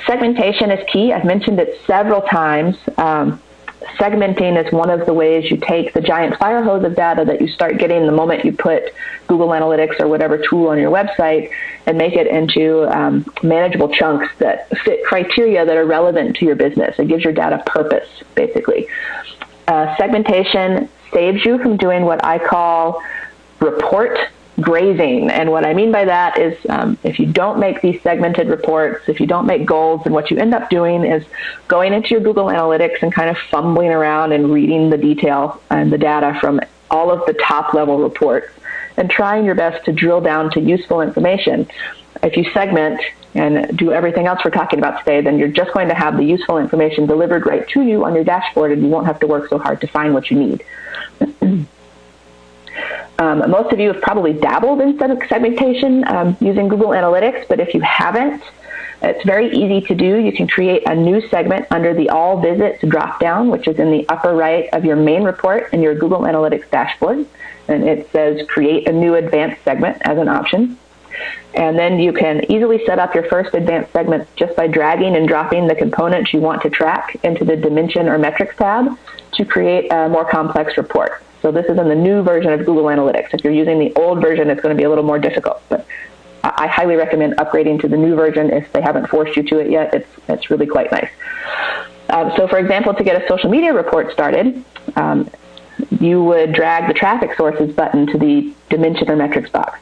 Segmentation is key. I've mentioned it several times. Segmenting is one of the ways you take the giant fire hose of data that you start getting the moment you put Google Analytics or whatever tool on your website and make it into manageable chunks that fit criteria that are relevant to your business. It gives your data purpose, basically. Segmentation saves you from doing what I call report grazing. And what I mean by that is if you don't make these segmented reports, if you don't make goals, then what you end up doing is going into your Google Analytics and kind of fumbling around and reading the detail and the data from all of the top level reports and trying your best to drill down to useful information. If you segment and do everything else we're talking about today, then you're just going to have the useful information delivered right to you on your dashboard, and you won't have to work so hard to find what you need. Most of you have probably dabbled in segmentation using Google Analytics, but if you haven't, it's very easy to do. You can create a new segment under the All Visits dropdown, which is in the upper right of your main report in your Google Analytics dashboard. And it says Create a New Advanced Segment as an option. And then you can easily set up your first advanced segment just by dragging and dropping the components you want to track into the Dimension or Metrics tab to create a more complex report. So this is in the new version of Google Analytics. If you're using the old version, it's going to be a little more difficult. But I highly recommend upgrading to the new version if they haven't forced you to it yet. It's really quite nice. So for example, to get a social media report started, you would drag the traffic sources button to the Dimension or Metrics box.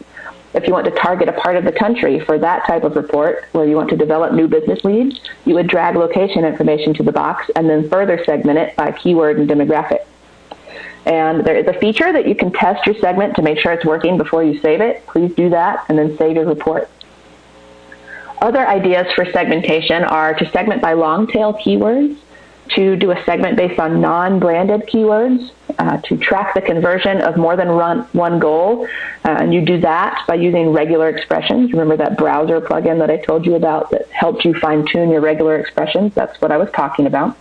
If you want to target a part of the country for that type of report where you want to develop new business leads, you would drag location information to the box and then further segment it by keyword and demographic. And there is a feature that you can test your segment to make sure it's working before you save it. Please do that and then save your report. Other ideas for segmentation are to segment by long tail keywords, to do a segment based on non-branded keywords, to track the conversion of more than one goal. And you do that by using regular expressions. Remember that browser plugin that I told you about that helped you fine-tune your regular expressions? That's what I was talking about.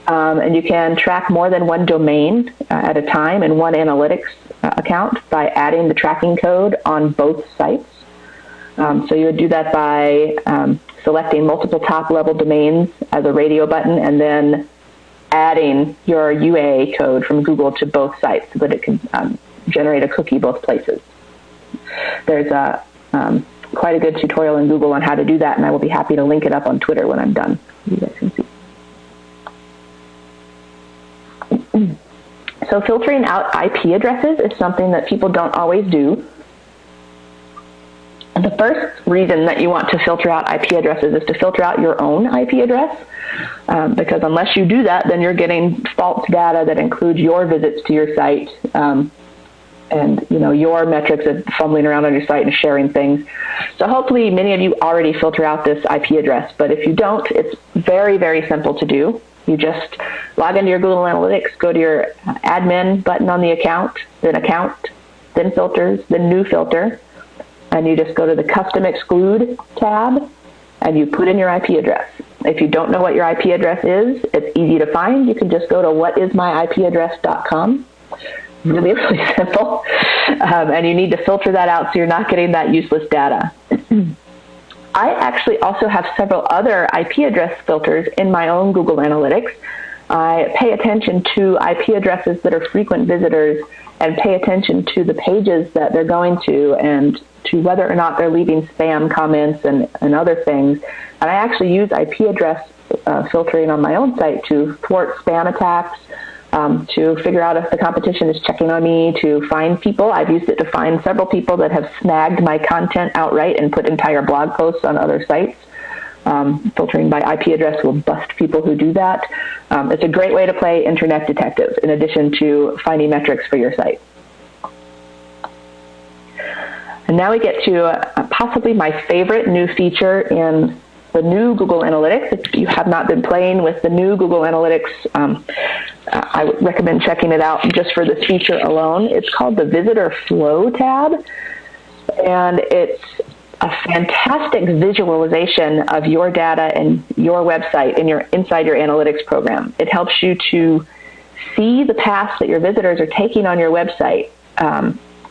And you can track more than one domain at a time in one analytics account by adding the tracking code on both sites. So you would do that by selecting multiple top-level domains as a radio button and then adding your UA code from Google to both sites so that it can generate a cookie both places. There's quite a good tutorial in Google on how to do that, and I will be happy to link it up on Twitter when I'm done. You guys can see. So filtering out IP addresses is something that people don't always do. The first reason that you want to filter out IP addresses is to filter out your own IP address, because unless you do that, then you're getting false data that includes your visits to your site and your metrics of fumbling around on your site and sharing things. So hopefully many of you already filter out this IP address, but if you don't, it's very, very simple to do. You just log into your Google Analytics, go to your admin button on the account, then filters, then new filter, and you just go to the custom exclude tab and you put in your IP address. If you don't know what your IP address is, it's easy to find. You can just go to whatismyipaddress.com. Really, really simple. And you need to filter that out so you're not getting that useless data. I actually also have several other IP address filters in my own Google Analytics. I pay attention to IP addresses that are frequent visitors and pay attention to the pages that they're going to and to whether or not they're leaving spam comments and other things. And I actually use IP address filtering on my own site to thwart spam attacks, to figure out if the competition is checking on me, to find people. I've used it to find several people that have snagged my content outright and put entire blog posts on other sites. Filtering by IP address will bust people who do that. It's a great way to play internet detective in addition to finding metrics for your site. And now we get to possibly my favorite new feature in the new Google Analytics. If you have not been playing with the new Google Analytics, I would recommend checking it out just for this feature alone. It's called the Visitor Flow tab, and it's a fantastic visualization of your data and your website inside your analytics program. It helps you to see the paths that your visitors are taking on your website,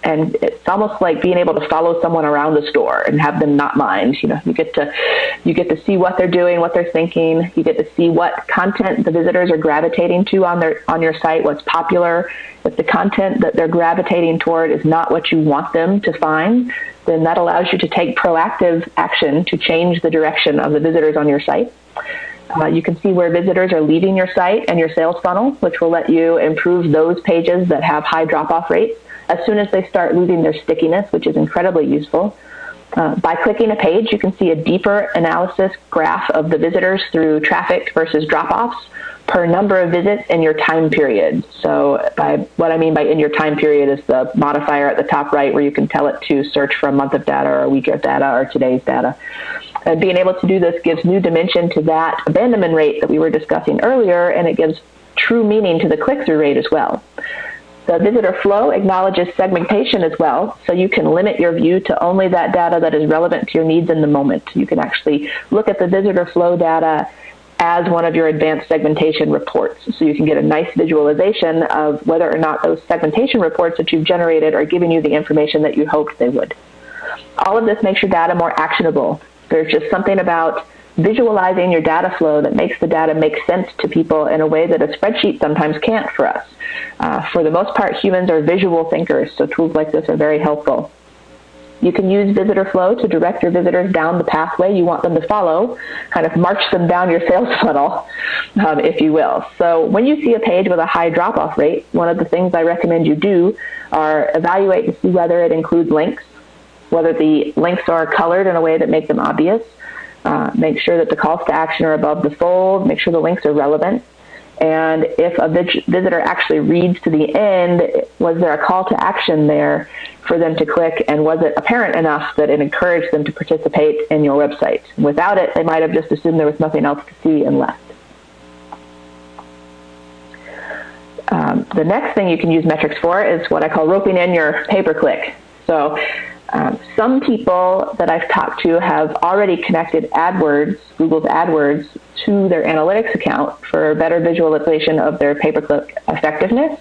and it's almost like being able to follow someone around the store and have them not mind. You get to see what they're doing, what they're thinking. You get to see what content the visitors are gravitating to on your site, what's popular. If the content that they're gravitating toward is not what you want them to find, then that allows you to take proactive action to change the direction of the visitors on your site. You can see where visitors are leaving your site and your sales funnel, which will let you improve those pages that have high drop-off rates as soon as they start losing their stickiness, which is incredibly useful. By clicking a page, you can see a deeper analysis graph of the visitors through traffic versus drop-offs per number of visits in your time period. So what I mean by in your time period is the modifier at the top right where you can tell it to search for a month of data or a week of data or today's data. Being able to do this gives new dimension to that abandonment rate that we were discussing earlier, and it gives true meaning to the click-through rate as well. The visitor flow acknowledges segmentation as well, so you can limit your view to only that data that is relevant to your needs in the moment. You can actually look at the visitor flow data as one of your advanced segmentation reports. So you can get a nice visualization of whether or not those segmentation reports that you've generated are giving you the information that you hoped they would. All of this makes your data more actionable. There's just something about visualizing your data flow that makes the data make sense to people in a way that a spreadsheet sometimes can't for us. For the most part, humans are visual thinkers, so tools like this are very helpful. You can use visitor flow to direct your visitors down the pathway you want them to follow, kind of march them down your sales funnel, if you will. So when you see a page with a high drop-off rate, one of the things I recommend you do are evaluate to see whether it includes links, whether the links are colored in a way that make them obvious. Make sure that the calls to action are above the fold. Make sure the links are relevant. And if a visitor actually reads to the end, was there a call to action there for them to click, and was it apparent enough that it encouraged them to participate in your website? Without it, they might have just assumed there was nothing else to see and left. The next thing you can use metrics for is what I call roping in your pay-per-click. So some people that I've talked to have already connected AdWords, Google's AdWords, to their analytics account for better visualization of their pay-per-click effectiveness.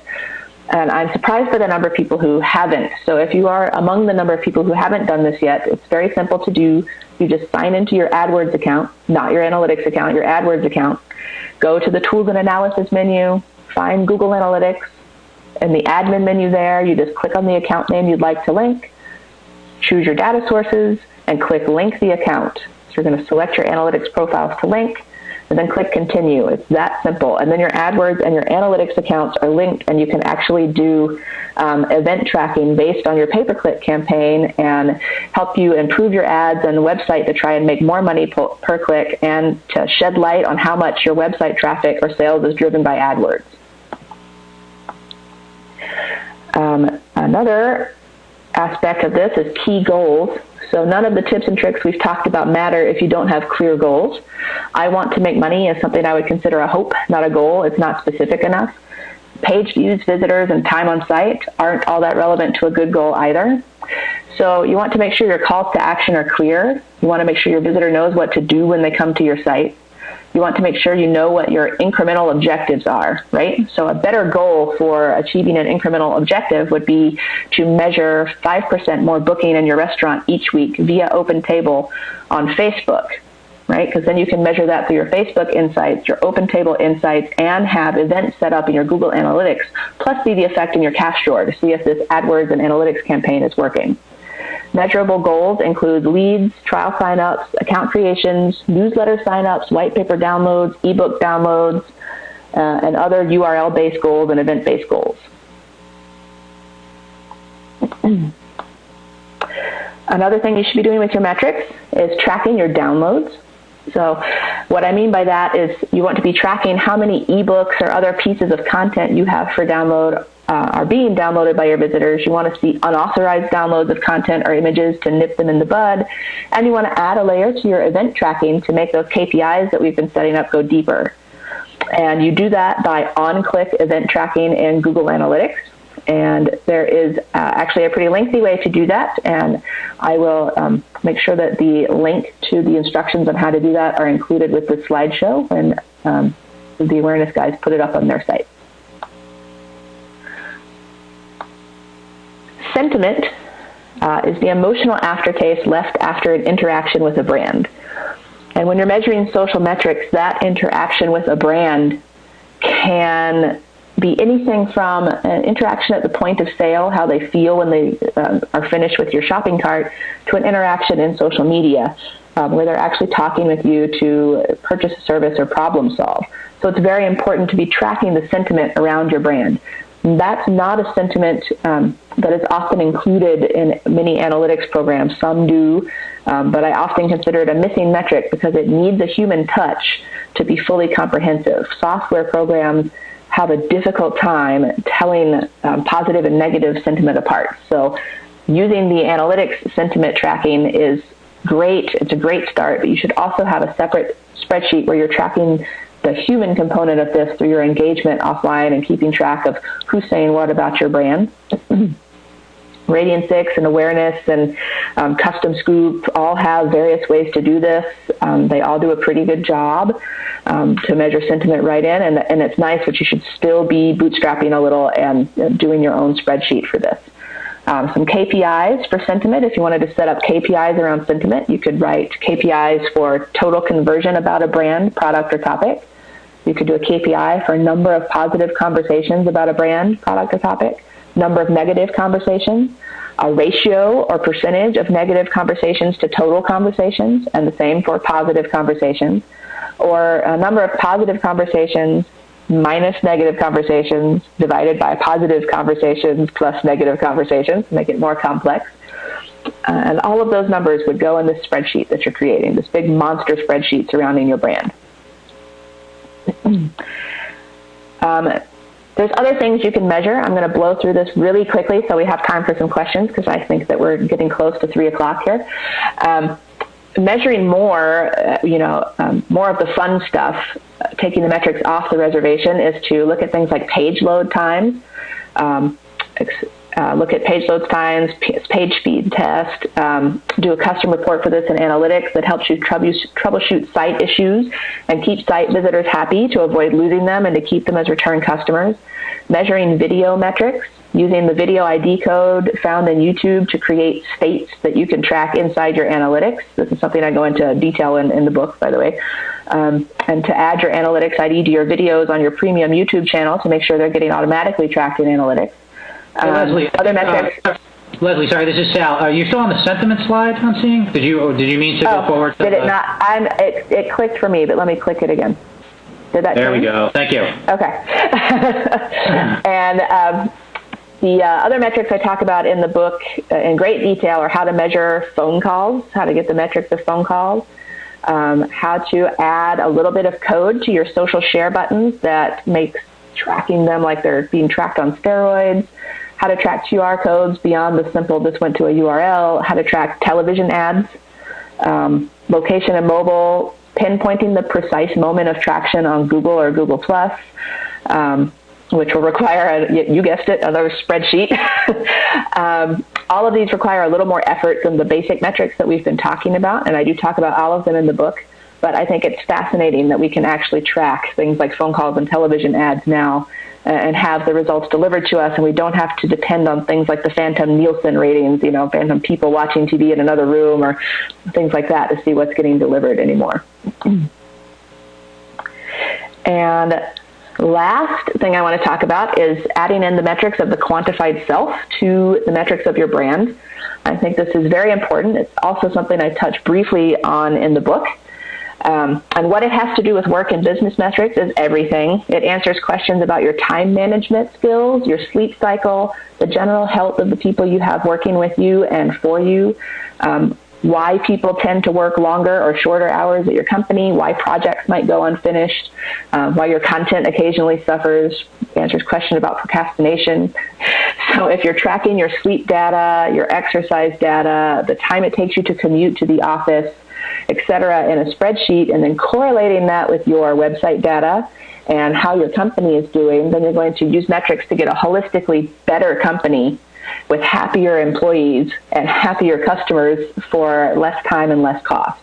And I'm surprised by the number of people who haven't. So if you are among the number of people who haven't done this yet, it's very simple to do. You just sign into your AdWords account, not your analytics account, your AdWords account. Go to the Tools and Analysis menu, find Google Analytics. In the admin menu there, you just click on the account name you'd like to link, choose your data sources, and click Link the Account. So you're going to select your analytics profiles to link, and then click Continue. It's that simple. And then your AdWords and your analytics accounts are linked, and you can actually do event tracking based on your pay-per-click campaign and help you improve your ads and the website to try and make more money per click and to shed light on how much your website traffic or sales is driven by AdWords. Another aspect of this is key goals. So none of the tips and tricks we've talked about matter if you don't have clear goals. I want to make money is something I would consider a hope, not a goal. It's not specific enough. Page views, visitors, and time on site aren't all that relevant to a good goal either. So you want to make sure your calls to action are clear. You want to make sure your visitor knows what to do when they come to your site. You want to make sure you know what your incremental objectives are, right? So a better goal for achieving an incremental objective would be to measure 5% more booking in your restaurant each week via Open Table on Facebook, right? Because then you can measure that through your Facebook insights, your Open Table insights, and have events set up in your Google Analytics, plus see the effect in your cash drawer to see if this AdWords and analytics campaign is working. Measurable goals include leads, trial signups, account creations, newsletter signups, white paper downloads, ebook downloads, and other URL-based goals and event-based goals. Another thing you should be doing with your metrics is tracking your downloads. So what I mean by that is you want to be tracking how many ebooks or other pieces of content you have for download are being downloaded by your visitors. You want to see unauthorized downloads of content or images to nip them in the bud. And you want to add a layer to your event tracking to make those KPIs that we've been setting up go deeper. And you do that by on-click event tracking in Google Analytics. And there is actually a pretty lengthy way to do that. And I will make sure that the link to the instructions on how to do that are included with the slideshow when the awareness guys put it up on their site. sentiment is the emotional aftertaste left after an interaction with a brand. And when you're measuring social metrics, that interaction with a brand can be anything from an interaction at the point of sale, how they feel when they are finished with your shopping cart, to an interaction in social media, where they're actually talking with you to purchase a service or problem solve. So it's very important to be tracking the sentiment around your brand. That's not a sentiment that is often included in many analytics programs. Some do, but I often consider it a missing metric because it needs a human touch to be fully comprehensive. Software programs have a difficult time telling positive and negative sentiment apart. So using the analytics sentiment tracking is great. It's a great start, but you should also have a separate spreadsheet where you're tracking the human component of this through your engagement offline and keeping track of who's saying what about your brand. Radian 6 and Awareness and Custom Scoop all have various ways to do this. They all do a pretty good job to measure sentiment right in, and it's nice, but you should still be bootstrapping a little and doing your own spreadsheet for this. Some KPIs for sentiment. If you wanted to set up KPIs around sentiment, you could write KPIs for total conversion about a brand, product, or topic. You could do a KPI for a number of positive conversations about a brand, product, or topic, number of negative conversations, a ratio or percentage of negative conversations to total conversations, and the same for positive conversations, or a number of positive conversations minus negative conversations divided by positive conversations plus negative conversations, make it more complex. And all of those numbers would go in this spreadsheet that you're creating, this big monster spreadsheet surrounding your brand. There's other things you can measure. I'm going to blow through this really quickly so we have time for some questions because I think that we're getting close to 3 o'clock here. Measuring more, more of the fun stuff, taking the metrics off the reservation, is to look at things like page load times, look at page load times, page speed test, do a custom report for this in analytics that helps you troubleshoot site issues and keep site visitors happy to avoid losing them and to keep them as return customers. Measuring video metrics, using the video ID code found in YouTube to create states that you can track inside your analytics. This is something I go into detail in the book, by the way. And to add your analytics ID to your videos on your premium YouTube channel to make sure they're getting automatically tracked in analytics. Leslie, other metrics. Leslie, sorry, this is Sal. Are you still on the sentiment slide I'm seeing? Did you mean to go forward? Did it not? It clicked for me, but let me click it again. Did that There change? we go. Thank you. Okay. And the other metrics I talk about in the book in great detail are how to measure phone calls, how to get the metrics of phone calls, how to add a little bit of code to your social share buttons that makes tracking them like they're being tracked on steroids, how to track QR codes beyond the simple this went to a URL, how to track television ads, location and mobile, pinpointing the precise moment of traction on Google or Google+, which will require, you guessed it, another spreadsheet. All of these require a little more effort than the basic metrics that we've been talking about, and I do talk about all of them in the book, but I think it's fascinating that we can actually track things like phone calls and television ads now and have the results delivered to us, and we don't have to depend on things like the phantom Nielsen ratings, phantom people watching TV in another room or things like that to see what's getting delivered anymore. And last thing I want to talk about is adding in the metrics of the quantified self to the metrics of your brand. I think this is very important. It's also something I touch briefly on in the book. And what it has to do with work and business metrics is everything. It answers questions about your time management skills, your sleep cycle, the general health of the people you have working with you and for you, why people tend to work longer or shorter hours at your company, why projects might go unfinished, why your content occasionally suffers, answers questions about procrastination. So if you're tracking your sleep data, your exercise data, the time it takes you to commute to the office, etc., in a spreadsheet, and then correlating that with your website data and how your company is doing, then you're going to use metrics to get a holistically better company with happier employees and happier customers for less time and less cost.